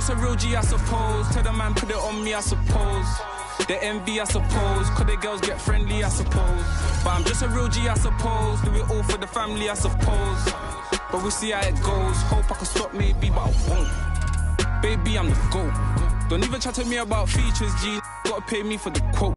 just a real G, I suppose. Tell the man put it on me, I suppose. The envy, I suppose. Could the girls get friendly, I suppose. But I'm just a real G, I suppose. Do it all for the family, I suppose. But we'll see how it goes. Hope I can stop maybe, but I won't. Baby, I'm the GOAT. Don't even chat to me about features, G. Gotta pay me for the quote.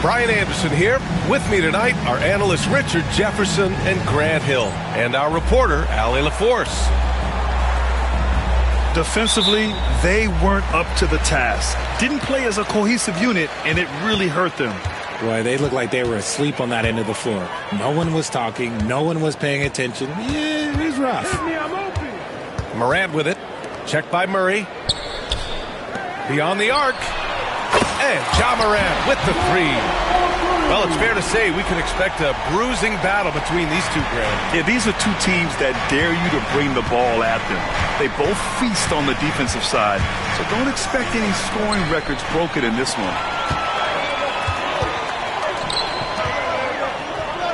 Brian Anderson here. With me tonight, our analysts Richard Jefferson and Grant Hill, and our reporter, Allie LaForce. Defensively, they weren't up to the task. Didn't play as a cohesive unit, and it really hurt them. Boy, they looked like they were asleep on that end of the floor. No one was talking. No one was paying attention. Yeah, it was rough. Morant with it. Checked by Murray. Beyond the arc. And Ja Morant with the three. Well, it's fair to say we can expect a bruising battle between these two, Grant. Yeah, these are two teams that dare you to bring the ball at them. They both feast on the defensive side, so don't expect any scoring records broken in this one.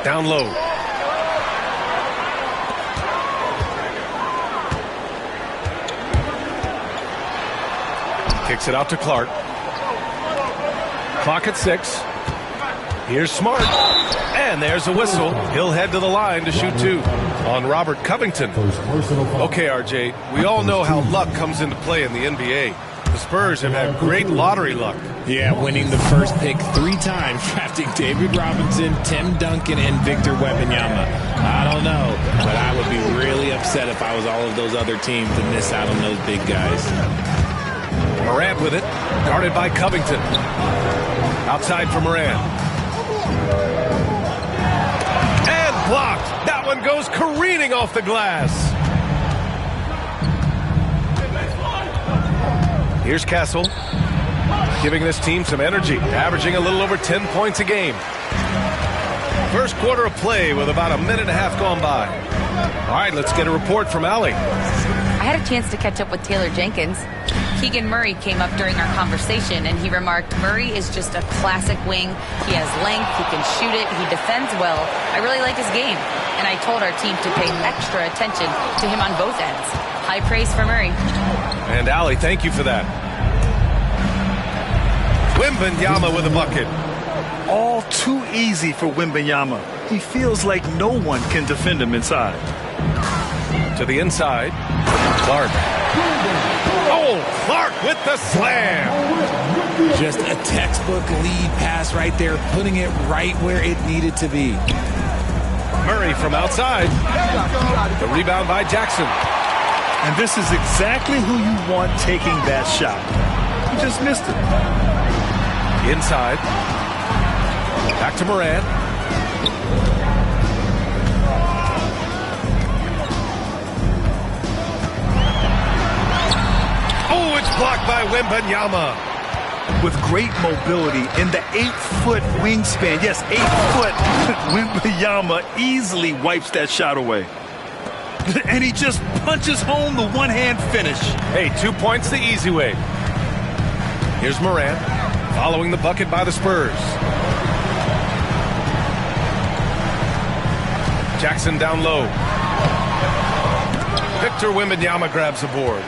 Down low. Kicks it out to Clark. Clock at 6. Here's Smart. And there's a whistle. He'll head to the line to shoot two on Robert Covington. Okay, RJ, we all know how luck comes into play in the NBA. The Spurs have had great lottery luck. Yeah, winning the first pick 3 times, drafting David Robinson, Tim Duncan, and Victor Wembanyama. I don't know, but I would be really upset if I was all of those other teams to miss out on those big guys. Morant with it, guarded by Covington. Outside for Morant. And blocked. That one goes careening off the glass. Here's Castle, giving this team some energy, averaging a little over 10 points a game. First quarter of play with about a minute and a half gone by. All right, let's get a report from Allie. I had a chance to catch up with Taylor Jenkins. Keegan Murray came up during our conversation, and he remarked, Murray is just a classic wing. He has length, he can shoot it, he defends well. I really like his game, and I told our team to pay extra attention to him on both ends. High praise for Murray. And Allie, thank you for that. Wembanyama with a bucket. All too easy for Wembanyama. He feels like no one can defend him inside. To the inside, Clark. Oh, Clark with the slam. Just a textbook lead pass right there, putting it right where it needed to be. Murray from outside. The rebound by Jackson. And this is exactly who you want taking that shot. He just missed it. Inside. Back to Morant. Oh, it's blocked by Wembanyama. With great mobility in the 8-foot wingspan. Yes, 8 foot. Wembanyama easily wipes that shot away. And he just punches home the one-hand finish. Hey, 2 points the easy way. Here's Morant, following the bucket by the Spurs. Jackson down low. Victor Wembanyama grabs a board.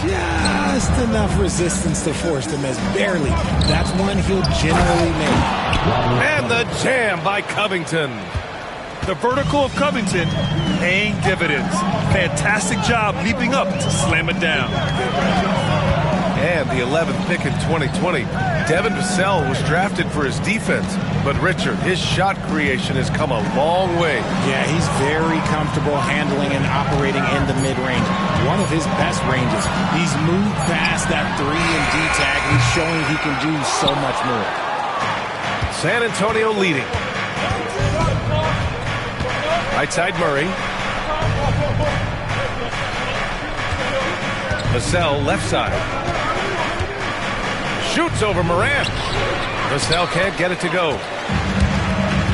Just enough resistance to force the miss. Barely. That's one he'll generally make. And the jam by Covington. The vertical of Covington paying dividends. Fantastic job leaping up to slam it down. And the 11th pick in 2020. Devin Vassell was drafted for his defense. But Richard, his shot creation has come a long way. Yeah, he's very comfortable handling and operating in the mid-range. One of his best ranges. He's moved fast that 3-and-D tag. He's showing he can do so much more. San Antonio leading. Right side Murray. Vassell left side. Shoots over Morant. Vassell can't get it to go.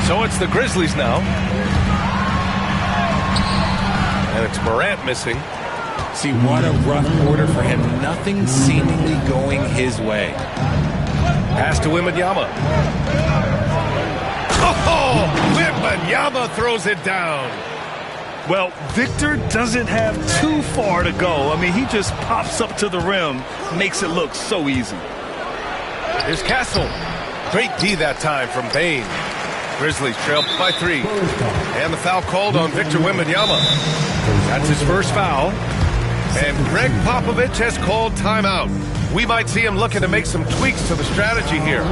So it's the Grizzlies now. And it's Morant missing. See, what a rough quarter for him. Nothing seemingly going his way. Pass to Wembanyama. Oh, Wembanyama throws it down. Well, Victor doesn't have too far to go. I mean, he just pops up to the rim, makes it look so easy. Here's Castle. Great D that time from Bain. Grizzlies trail by 3. And the foul called on Victor Wembanyama. That's his first foul. And Greg Popovich has called timeout. We might see him looking to make some tweaks to the strategy here.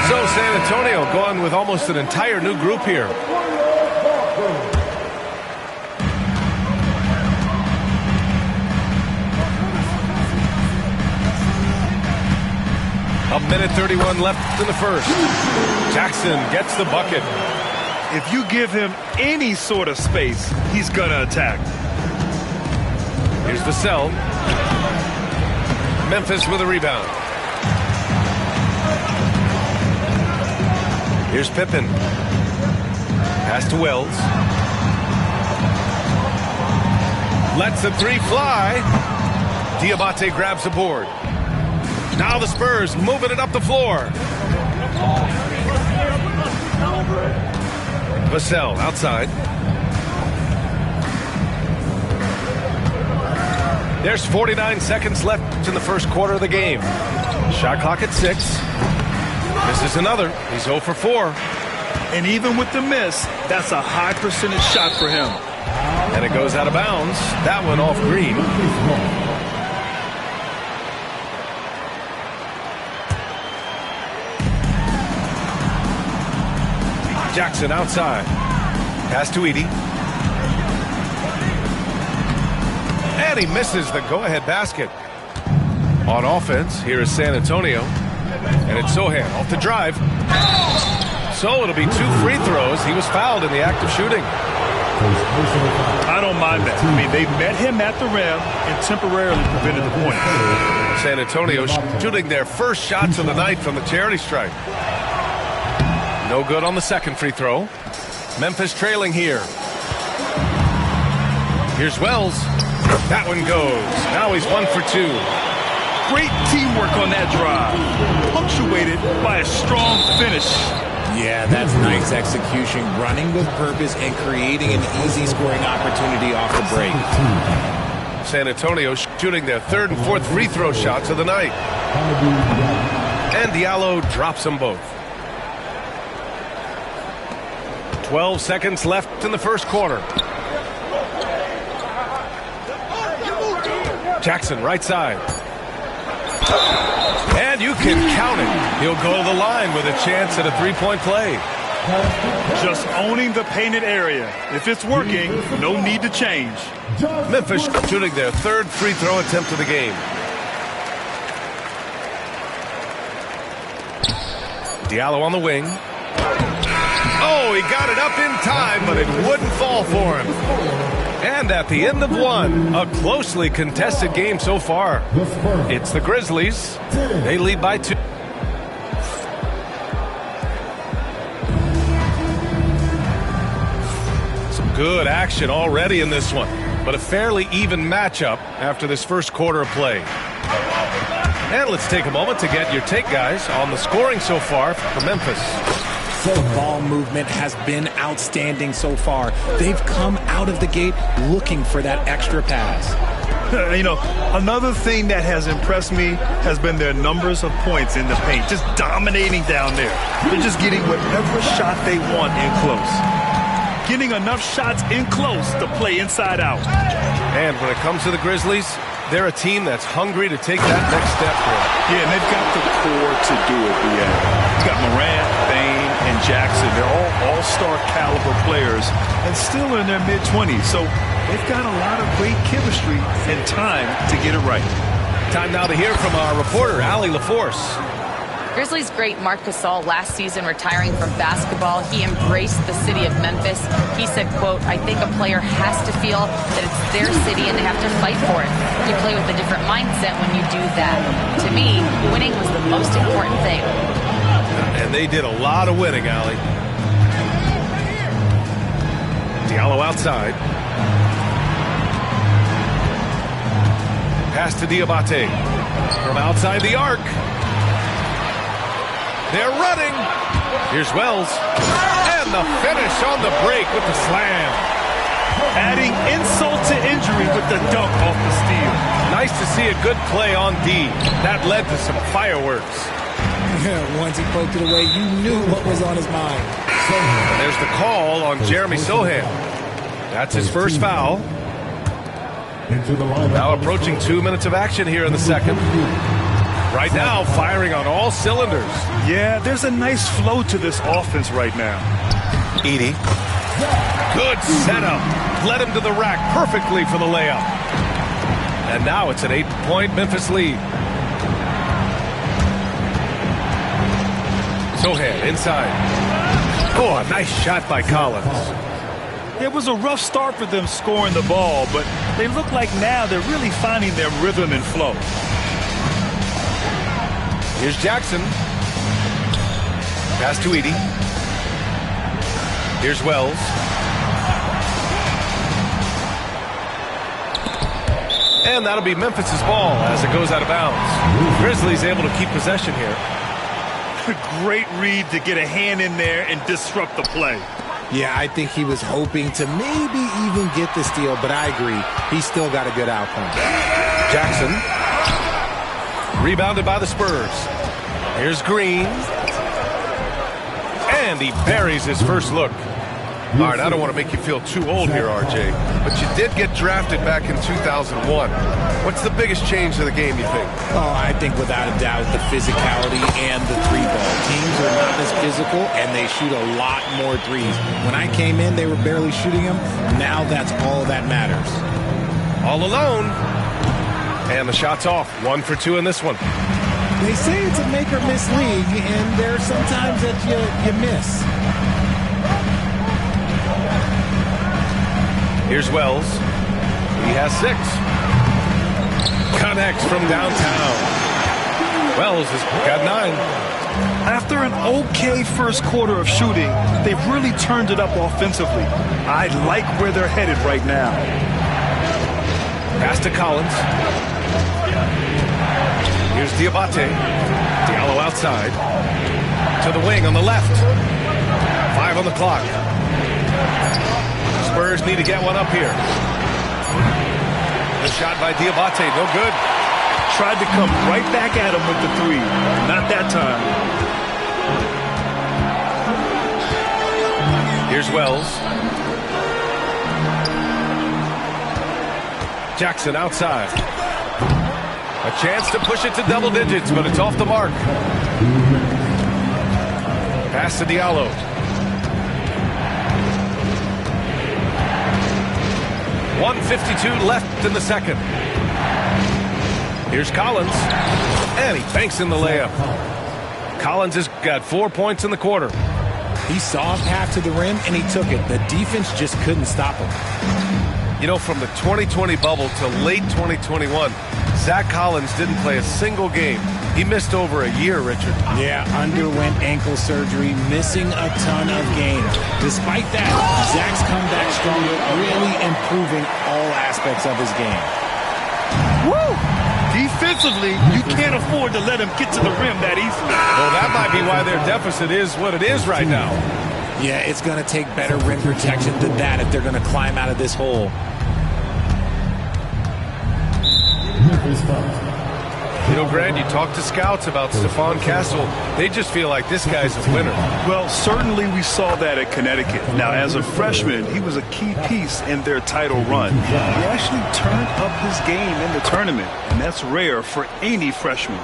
So San Antonio going with almost an entire new group here. A minute 31 left in the first. Jackson gets the bucket. If you give him any sort of space, he's going to attack. Here's Vassell. Memphis with a rebound. Here's Pippen. Pass to Wells. Lets the 3 fly. Diabate grabs the board. Now the Spurs moving it up the floor. Vassell outside. There's 49 seconds left in the first quarter of the game. Shot clock at 6. This is another. He's 0 for 4. And even with the miss, that's a high percentage shot for him. And it goes out of bounds. That one off Green. Jackson outside. Pass to Edey. And he misses the go-ahead basket. On offense, here is San Antonio. And it's Sohan off the drive. So it'll be 2 free throws. He was fouled in the act of shooting. I don't mind that. I mean, they met him at the rim and temporarily prevented the point. San Antonio shooting their first shots of the night from the charity stripe. No good on the second free throw. Memphis trailing here. Here's Wells. That one goes. Now he's 1 for 2. Great teamwork on that drive. Punctuated by a strong finish. Yeah, that's nice execution. Running with purpose and creating an easy scoring opportunity off the break. San Antonio shooting their 3rd and 4th free throw shots of the night. And Diallo drops them both. 12 seconds left in the first quarter. Jackson right side. And you can count it. He'll go to the line with a chance at a 3-point play. Just owning the painted area. If it's working, no need to change. Memphis shooting their 3rd free throw attempt of the game. Diallo on the wing. Oh, he got it up in time, but it wouldn't fall for him. And at the end of one, a closely contested game so far. It's the Grizzlies. They lead by 2. Some good action already in this one, but a fairly even matchup after this first quarter of play. And let's take a moment to get your take, guys, on the scoring so far for Memphis. The ball movement has been outstanding so far. They've come out of the gate looking for that extra pass. You know, another thing that has impressed me has been their numbers of points in the paint, just dominating down there. They're just getting whatever shot they want in close. Getting enough shots in close to play inside out. And when it comes to the Grizzlies, They're a team that's hungry to take that next step here. Yeah, and they've got the core to do it, yeah. You've got Morant, Bane, and Jackson. They're all all-star caliber players and still in their mid-20s. So they've got a lot of great chemistry and time to get it right. Time now to hear from our reporter, Allie LaForce. Grizzlies great Marc Gasol last season retiring from basketball. He embraced the city of Memphis. He said, quote, "I think a player has to feel that it's their city and they have to fight for it. You play with a different mindset when you do that. To me, winning was the most important thing." And they did a lot of winning, Allie. Diallo outside. Pass to Diabate. From outside the arc. They're running. Here's Wells. And the finish on the break with the slam. Adding insult to injury with the dunk off the steal. Nice to see a good play on D. That led to some fireworks. Once he poked it away, you knew what was on his mind. And there's the call on Jeremy Sohan. That's his first foul. Now approaching 2 minutes of action here in the second. Right now, firing on all cylinders. Yeah, there's a nice flow to this offense right now. Edey. Good setup. Led him to the rack perfectly for the layup. And now it's an 8-point Memphis lead. Sohan inside. Oh, a nice shot by Collins. It was a rough start for them scoring the ball, but they look like now they're really finding their rhythm and flow. Here's Jackson. Pass to Edey. Here's Wells. And that'll be Memphis's ball as it goes out of bounds. Grizzlies able to keep possession here. Great read to get a hand in there and disrupt the play. Yeah, I think he was hoping to maybe even get the steal, but I agree. He still got a good outcome. Jackson. Rebounded by the Spurs. Here's Green. And he buries his first look. All right, I don't want to make you feel too old here, RJ, but you did get drafted back in 2001. What's the biggest change to the game, you think? Oh, I think without a doubt the physicality and the three ball. Teams are not as physical, and they shoot a lot more threes. When I came in, they were barely shooting them. Now that's all that matters. All alone. And the shot's off. 1 for 2 in this one. They say it's a make or miss league, and there are some times that you miss. Here's Wells. He has 6. Connects from downtown. Wells has got 9. After an okay first quarter of shooting, they've really turned it up offensively. I like where they're headed right now. Pass to Collins. Here's Diabate. Diallo outside. To the wing on the left. 5 on the clock. Spurs need to get one up here. The shot by Diabate, no good. Tried to come right back at him with the 3. Not that time. Here's Wells. Jackson outside. A chance to push it to double digits, but it's off the mark. Pass to Diallo. .152 left in the second. Here's Collins. And he banks in the layup. Collins has got 4 points in the quarter. He saw a path to the rim, and he took it. The defense just couldn't stop him. You know, from the 2020 bubble to late 2021, Zach Collins didn't play a single game. He missed over a year, Richard. Yeah, underwent ankle surgery, missing a ton of games. Despite that, Zach's come back stronger, really improving all aspects of his game. Woo! Defensively, you can't afford to let him get to the rim that easily. Well, that might be why their deficit is what it is right now. Yeah, it's going to take better rim protection than that if they're going to climb out of this hole. You know, Grant, you talk to scouts about Stephon Castle. They just feel like this guy's a winner. Well, certainly we saw that at Connecticut. Now, as a freshman, he was a key piece in their title run. He actually turned up his game in the tournament, and that's rare for any freshman.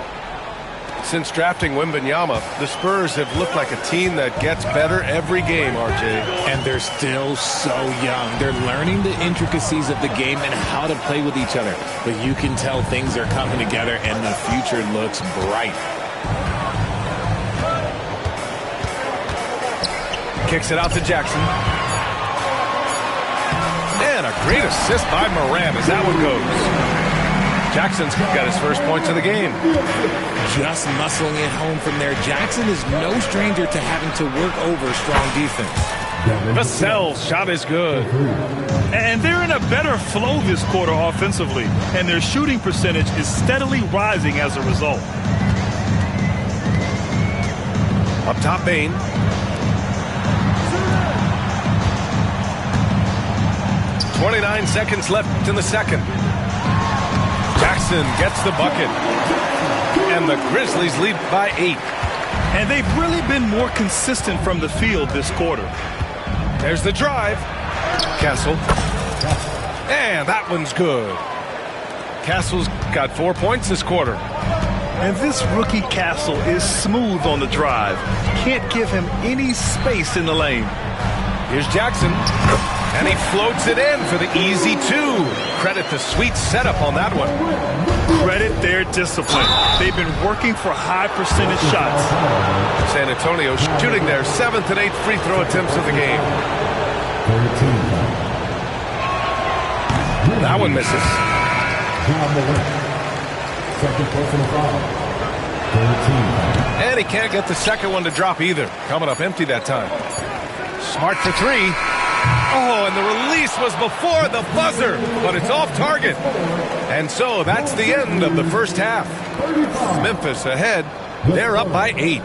Since drafting Wembanyama, the Spurs have looked like a team that gets better every game, RJ. And they're still so young. They're learning the intricacies of the game and how to play with each other. But you can tell things are coming together and the future looks bright. Kicks it out to Jackson. And a great assist by Moran as that one goes. Jackson's got his first points of the game. Just muscling it home from there. Jackson is no stranger to having to work over strong defense. Vassell's shot is good. And they're in a better flow this quarter offensively, and their shooting percentage is steadily rising as a result. Up top, Bain. .29 seconds left in the second. Jackson gets the bucket. And the Grizzlies lead by 8. And they've really been more consistent from the field this quarter. There's the drive. Castle. And that one's good. Castle's got 4 points this quarter. And this rookie Castle is smooth on the drive. Can't give him any space in the lane. Here's Jackson. And he floats it in for the easy 2. Credit the sweet setup on that one. Credit their discipline. They've been working for high percentage shots. San Antonio shooting their 7th and 8th free throw attempts of the game. That one misses. And he can't get the second one to drop either. Coming up empty that time. Smart for 3. Oh, and the release was before the buzzer, but it's off target. And so that's the end of the first half. Memphis ahead. They're up by 8.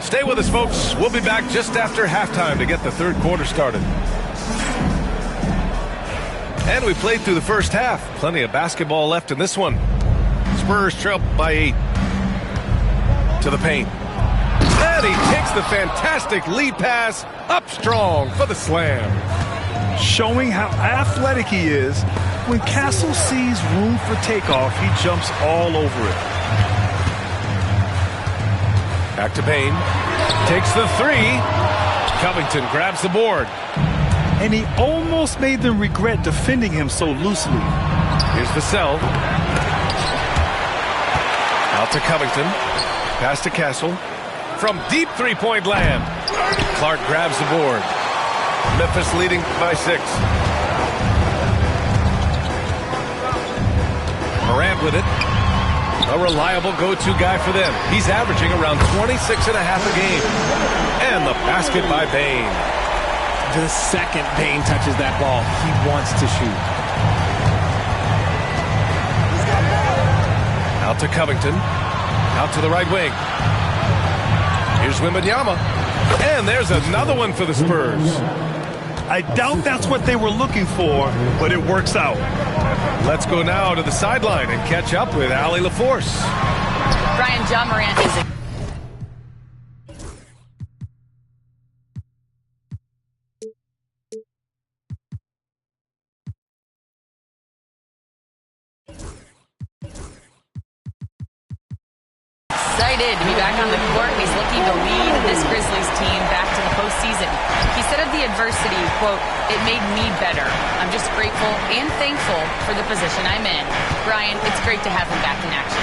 Stay with us, folks. We'll be back just after halftime to get the third quarter started. And we played through the first half. Plenty of basketball left in this one. Spurs trail by 8. To the paint. And he takes the fantastic lead pass up strong for the slam. Showing how athletic he is. When Castle sees room for takeoff, he jumps all over it. Back to Bain. Takes the 3. Covington grabs the board. And he almost made them regret defending him so loosely. Here's Vassell. Out to Covington. Pass to Castle. From deep three-point land. Clark grabs the board. Memphis leading by 6. Morant with it. A reliable go-to guy for them. He's averaging around 26.5 a game. And the basket by Bain. The second Bain touches that ball, he wants to shoot. Out to Covington. Out to the right wing. Here's Wembanyama. And there's another one for the Spurs. I doubt that's what they were looking for, but it works out. Let's go now to the sideline and catch up with Allie LaForce. Brian, John Morant is excited to be back on the court. He's looking to lead this Grizzlies team back to the postseason. He said of the adversity, quote, "It made me better. I'm just grateful and thankful for the position I'm in." Brian, it's great to have him back in action.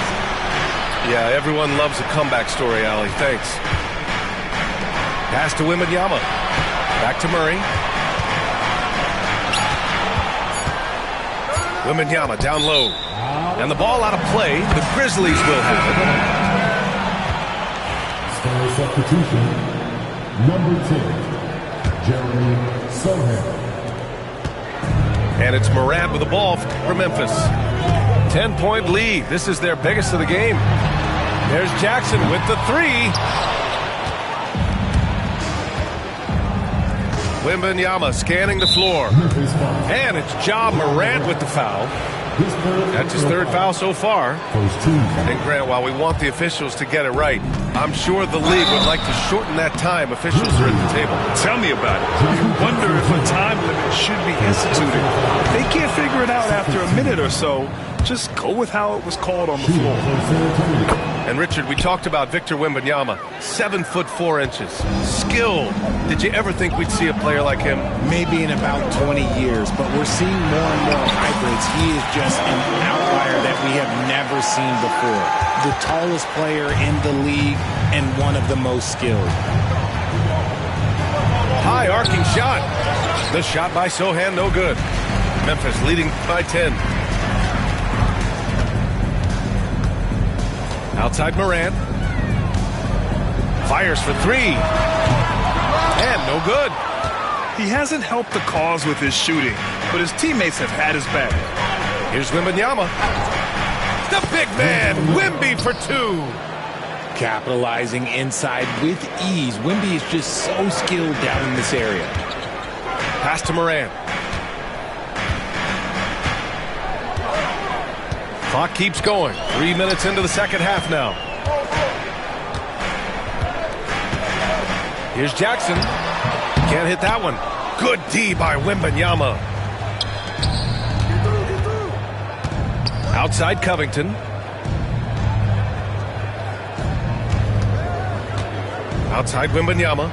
Yeah, everyone loves a comeback story, Allie. Thanks. Pass to Wembanyama. Back to Murray. Wembanyama down low. And the ball out of play. The Grizzlies will have it. Substitution, number 10, Jeremy Sohan. And it's Morant with the ball for Memphis. 10-point lead. This is their biggest of the game. There's Jackson with the 3. Wembanyama scanning the floor. And it's Ja Morant with the foul. That's his third foul so far. And Grant, while we want the officials to get it right, I'm sure the league would like to shorten that time officials are at the table. Tell me about it. You wonder if a time limit should be instituted. If they can't figure it out after a minute or so, just go with how it was called on the floor. And Richard, we talked about Victor Wembanyama, 7'4". Skill. Did you ever think we'd see a player like him? Maybe in about 20 years, but we're seeing more and more hybrids. He is just an outlier that we have never seen before. The tallest player in the league and one of the most skilled. High arcing shot. The shot by Sochan, no good. Memphis leading by 10. Outside Morant. Fires for three. And no good. He hasn't helped the cause with his shooting, but his teammates have had his back. Here's Wembanyama. The big man, Wemby for two. Capitalizing inside with ease. Wemby is just so skilled down in this area. Pass to Morant. Clock keeps going. 3 minutes into the second half now. Here's Jackson. Can't hit that one. Good D by Wembanyama. Outside Covington. Outside Wembanyama.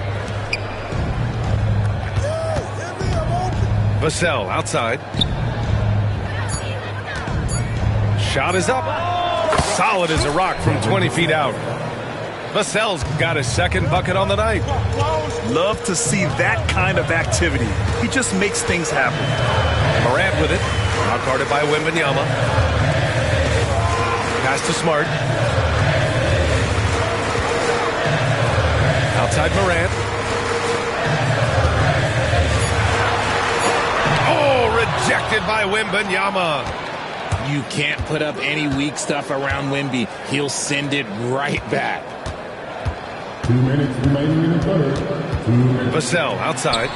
Vassell outside. Shot is up. Solid as a rock from 20 feet out. Vassell's got his second bucket on the night. Love to see that kind of activity. He just makes things happen. Morant with it. Now guarded by Wembanyama. Pass to Smart. Outside Morant. Oh, rejected by Wembanyama. You can't put up any weak stuff around Wemby. He'll send it right back. 2 minutes remaining in the third. 2 minutes. Vassell outside.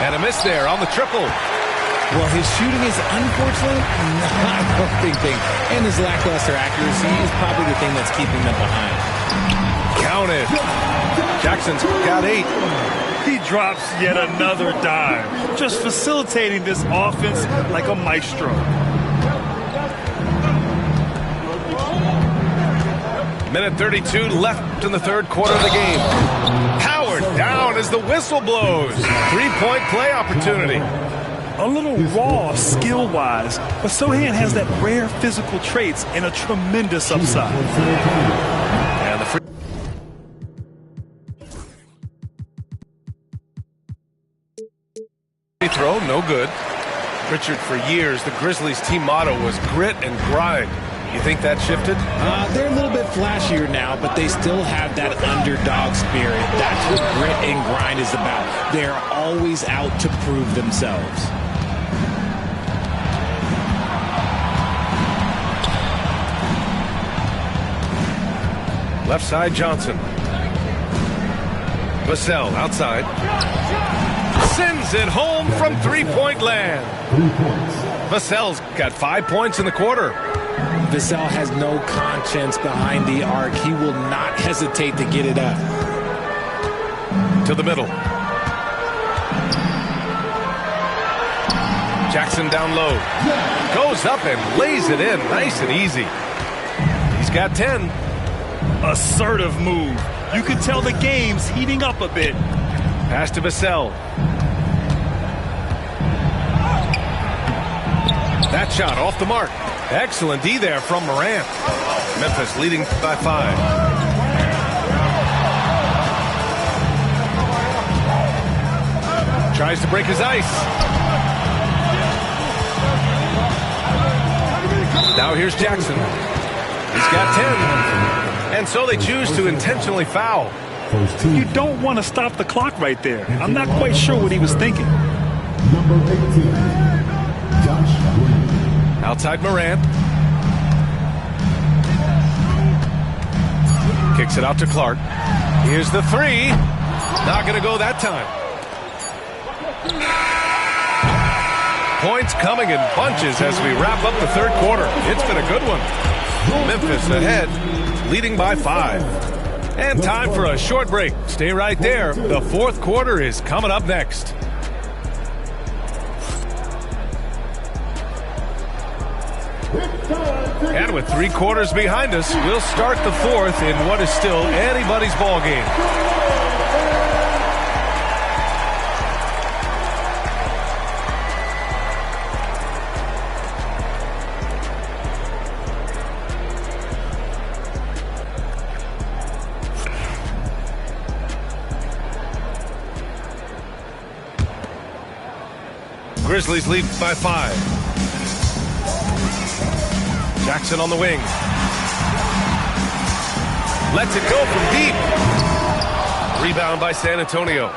And a miss there on the triple. Well, his shooting is unfortunately not a big thing. And his lackluster accuracy is probably the thing that's keeping them behind. Counted. Jackson's got 8. He drops yet another dime, just facilitating this offense like a maestro. Minute 32 left in the third quarter of the game. Powered down as the whistle blows. 3-point play opportunity. A little raw skill-wise, but Sochan has that rare physical traits and a tremendous upside. And the free throw, no good. Richard, for years, the Grizzlies' team motto was grit and grind. You think that shifted? They're a little bit flashier now, but they still have that underdog spirit. That's what grit and grind is about. They're always out to prove themselves. Left side, Johnson. Vassell outside. Sends it home from 3-point land. 3 points. Vassell's got 5 points in the quarter. Vassell has no conscience behind the arc. He will not hesitate to get it up. To the middle. Jackson down low. Goes up and lays it in. Nice and easy. He's got 10. Assertive move. You can tell the game's heating up a bit. Pass to Vassell. That shot off the mark. Excellent D there from Morant. Memphis leading by 5. Tries to break his ice. Now here's Jackson. He's got 10. And so they choose to intentionally foul. You don't want to stop the clock right there. I'm not quite sure what he was thinking. Number 18, Josh Green. Outside Morant. Kicks it out to Clark. Here's the 3. Not going to go that time. Points coming in bunches as we wrap up the third quarter. It's been a good one. Memphis ahead, leading by 5. And time for a short break. Stay right there. The fourth quarter is coming up next. And with 3 quarters behind us, we'll start the fourth in what is still anybody's ball game. Grizzlies lead by 5. Jackson on the wing. Lets it go from deep. Rebound by San Antonio.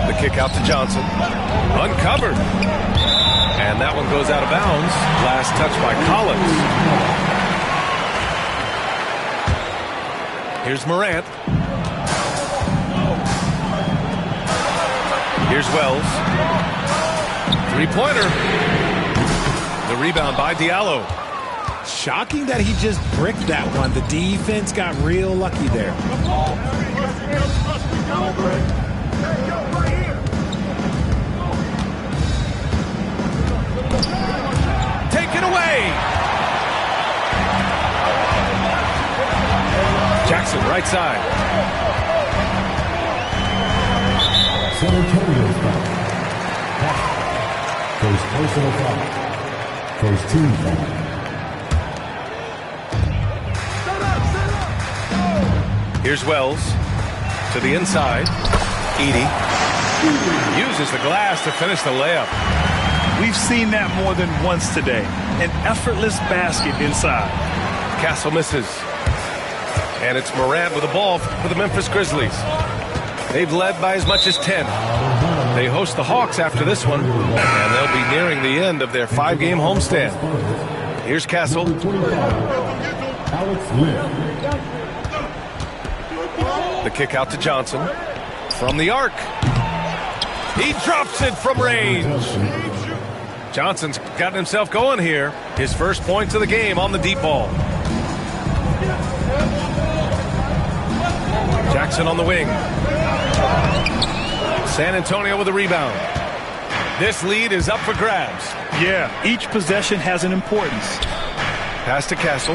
The kick out to Johnson. Uncovered. And that one goes out of bounds. Last touch by Collins. Here's Morant. Here's Wells. Three-pointer. The rebound by Diallo. Shocking that he just bricked that one. The defense got real lucky there. Take it away. Jackson, right side. San Antonio's foul. First personal foul. First team foul. Here's Wells to the inside. Edey uses the glass to finish the layup. We've seen that more than once today. An effortless basket inside. Castle misses. And it's Morant with the ball for the Memphis Grizzlies. They've led by as much as 10. They host the Hawks after this one, and they'll be nearing the end of their 5-game homestand. Here's Castle. The kick out to Johnson. From the arc. He drops it from range. Johnson's gotten himself going here. His first points of the game on the deep ball. Jackson on the wing. San Antonio with a rebound. This lead is up for grabs. Yeah, each possession has an importance. Pass to Castle.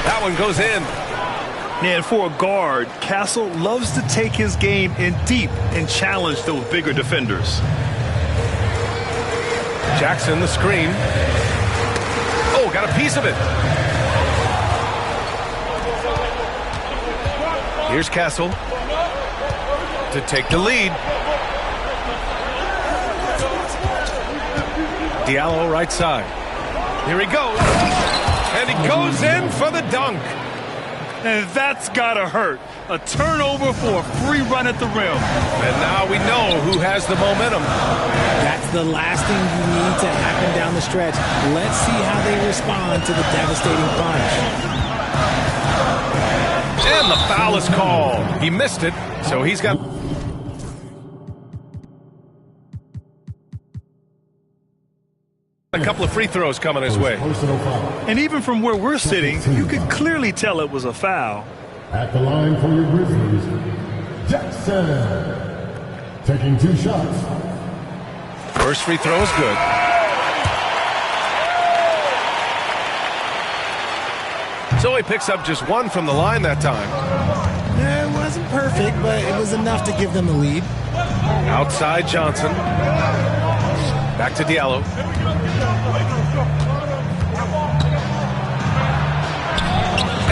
That one goes in. And for a guard, Castle loves to take his game in deep and challenge those bigger defenders. Jackson, the screen. Oh, got a piece of it. Here's Castle to take the lead. Diallo right side. Here he goes. And he goes in for the dunk. And that's gotta hurt. A turnover for a free run at the rim. And now we know who has the momentum. That's the last thing you need to happen down the stretch. Let's see how they respond to the devastating punch. And the foul is called. He missed it, so he's got... a couple of free throws coming his way. And even from where we're sitting, you could clearly tell it was a foul. At the line for your Grizzlies, Jackson. Taking 2 shots. First free throw is good. So he picks up just 1 from the line that time. It wasn't perfect, but it was enough to give them the lead. Outside Johnson. Back to Diallo.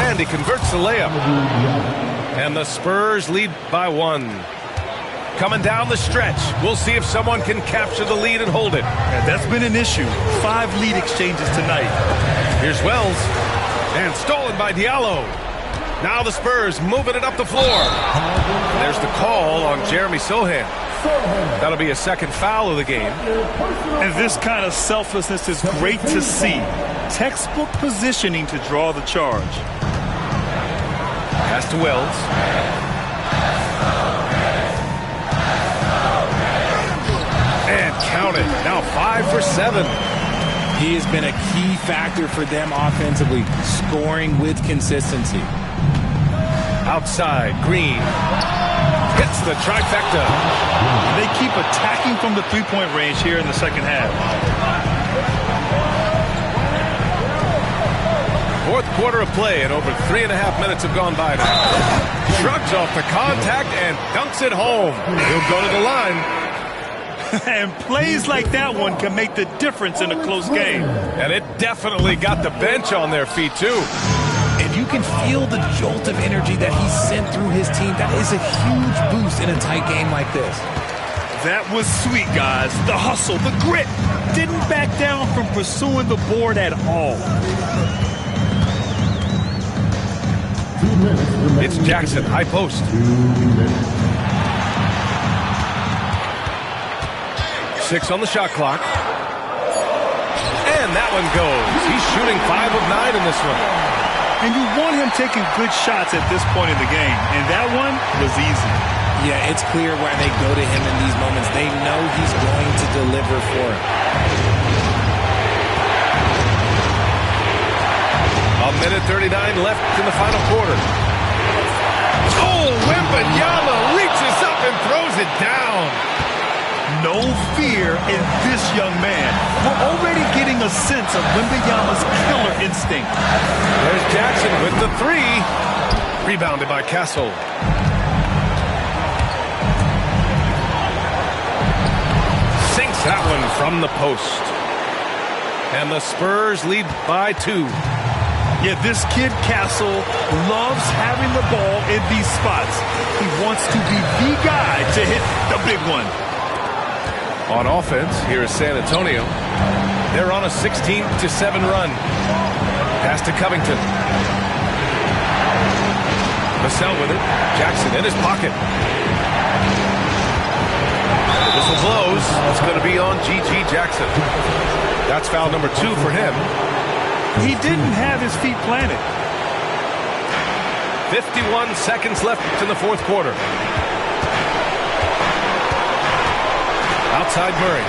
And he converts the layup. And the Spurs lead by 1. Coming down the stretch. We'll see if someone can capture the lead and hold it. And that's been an issue. 5 lead exchanges tonight. Here's Wells. And stolen by Diallo. Now the Spurs moving it up the floor. There's the call on Jeremy Sohan. That'll be a second foul of the game. And this kind of selflessness is great to see. Textbook positioning to draw the charge. Pass Pass to Wells. And count it. Now 5 for 7. He has been a key factor for them offensively, scoring with consistency. Outside, Green hits the trifecta. They keep attacking from the three-point range here in the second half. Fourth quarter of play, and over 3.5 minutes have gone by now. Shrugs off the contact and dunks it home. He'll go to the line. And plays like that one can make the difference in a close game. And it definitely got the bench on their feet, too. And you can feel the jolt of energy that he sent through his team. That is a huge boost in a tight game like this. That was sweet, guys. The hustle, the grit. Didn't back down from pursuing the board at all. 2 minutes remaining. It's Jackson, high post. 2 minutes. 6 on the shot clock. And that one goes. He's shooting 5 of 9 in this one. And you want him taking good shots at this point in the game. And that one was easy. Yeah, it's clear why they go to him in these moments. They know he's going to deliver for it. A minute 39 left in the final quarter. Oh, Wembanyama reaches up and throws it down. No fear in this young man. We're already getting a sense of Wembanyama's killer instinct. There's Jackson with the 3. Rebounded by Castle. Sinks that one from the post. And the Spurs lead by 2. Yeah, this kid, Castle, loves having the ball in these spots. He wants to be the guy to hit the big one. On offense, here is San Antonio. They're on a 16-7 run. Pass to Covington. Vassell with it. Jackson in his pocket. And the whistle blows. It's going to be on G.G. Jackson. That's foul number 2 for him. He didn't have his feet planted. 51 seconds left in the fourth quarter. Outside Murray.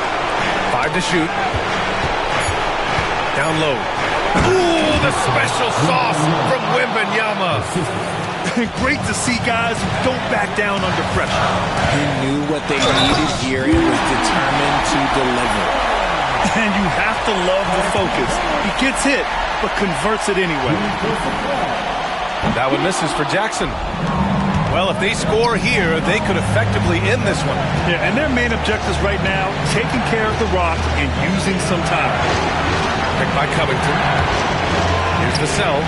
5 to shoot. Down low. Ooh, the special sauce from Wembanyama. Great to see guys who don't back down under pressure. He knew what they needed here and was determined to deliver. And you have to love the focus. He gets hit, but converts it anyway. That one misses for Jackson. Well, if they score here, they could effectively end this one. Yeah, and their main objectives right now, taking care of the rock and using some time. Picked by Covington. Here's Vassell.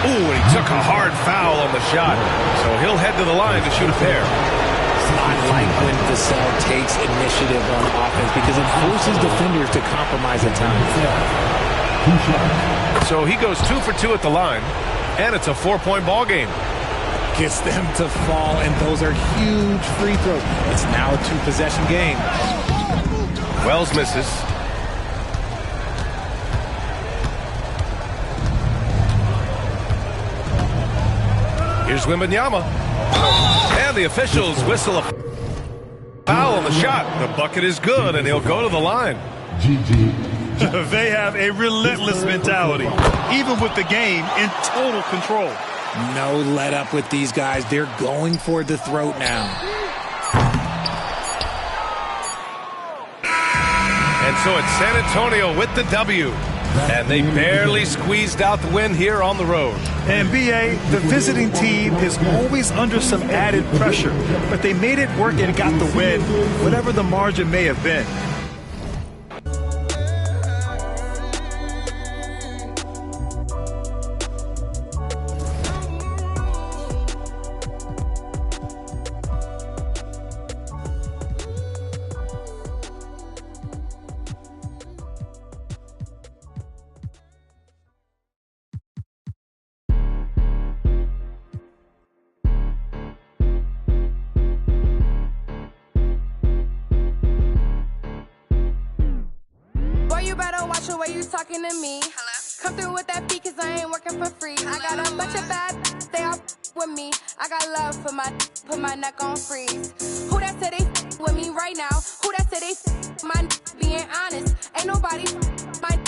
Ooh, and he took a hard foul on the shot. So he'll head to the line to shoot a pair. I like when Vassell takes initiative on offense because it forces defenders to compromise at times. So he goes 2 for 2 at the line, and it's a 4-point ball game. Gets them to fall, and those are huge free throws. It's now a 2-possession game. Wells misses. Here's Wembanyama. And the officials whistle a foul on the shot. The bucket is good, and he'll go to the line. GG. They have a relentless mentality, even with the game in total control. No let up with these guys. They're going for the throat now. And so it's San Antonio with the W. And they barely squeezed out the win here on the road. And B.A., the visiting team is always under some added pressure, but they made it work and got the win, whatever the margin may have been. Talking to me. Hello? Come through with that fee cause I ain't working for free. I got a bunch of bad they all with me. I got love for my, put my neck on freeze. Who that said they with me right now? Who that said they my being honest? Ain't nobody my,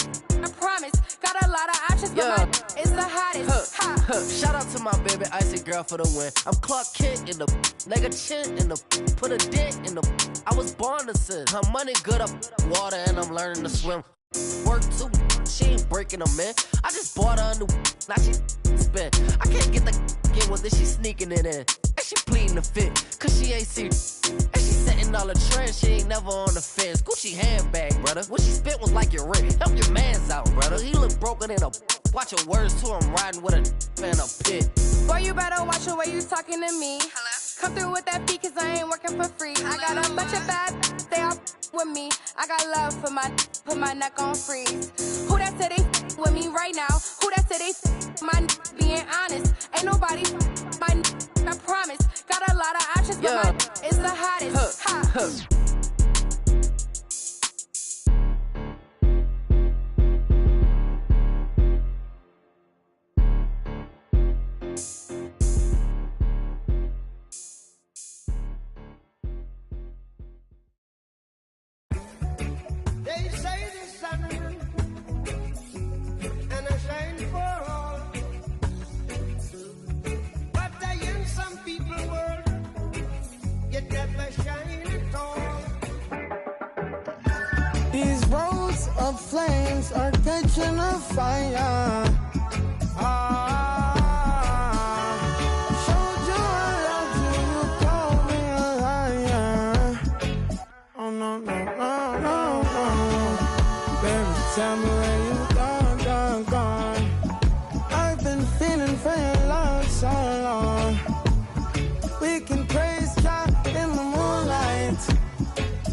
I promise. Got a lot of options, but my is the hottest. Shout out to my baby icy girl for the win. I'm Clark Kent in the leg a chin in the put a dent in the. I was born to sin. Her money good up water and I'm learning to swim. Work too, she ain't breaking them in. I just bought her a new, now she spin. I can't get the get with it, she sneaking it in. And she pleading the fit, cause she ain't see. And she setting all the trends, she ain't never on the fence. Gucci handbag, brother. What she spent was like your rent. Help your mans out, brother. He look broken in a. Watch your words too, I'm riding with a in a pit. Boy, you better watch the way you talking to me. Hello? Come through with that beat, cause I ain't working for free. Hello? I got a bunch of bad, they all with me. I got love for my, put my neck on freeze. Who that said they with me right now? Who that said they my being honest? Ain't nobody my, I promise. Got a lot of options, but my is the hottest. They say the sun and I shine for all, but I in some people world, you never shine at all. These roads of flames are catching a fire. Showed you I loved you, you called me a liar. Oh no, no, no, no, no. Baby, tell me where you gone. I've been feeling for your love so long. We can praise God in the moonlight.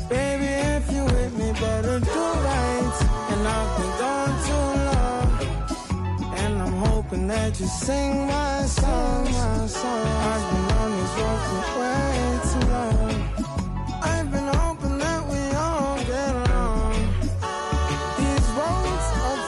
Baby, if you with me, better do right. And I've been gone too long, and I'm hoping that you sing my song. I've been on this road for way too long.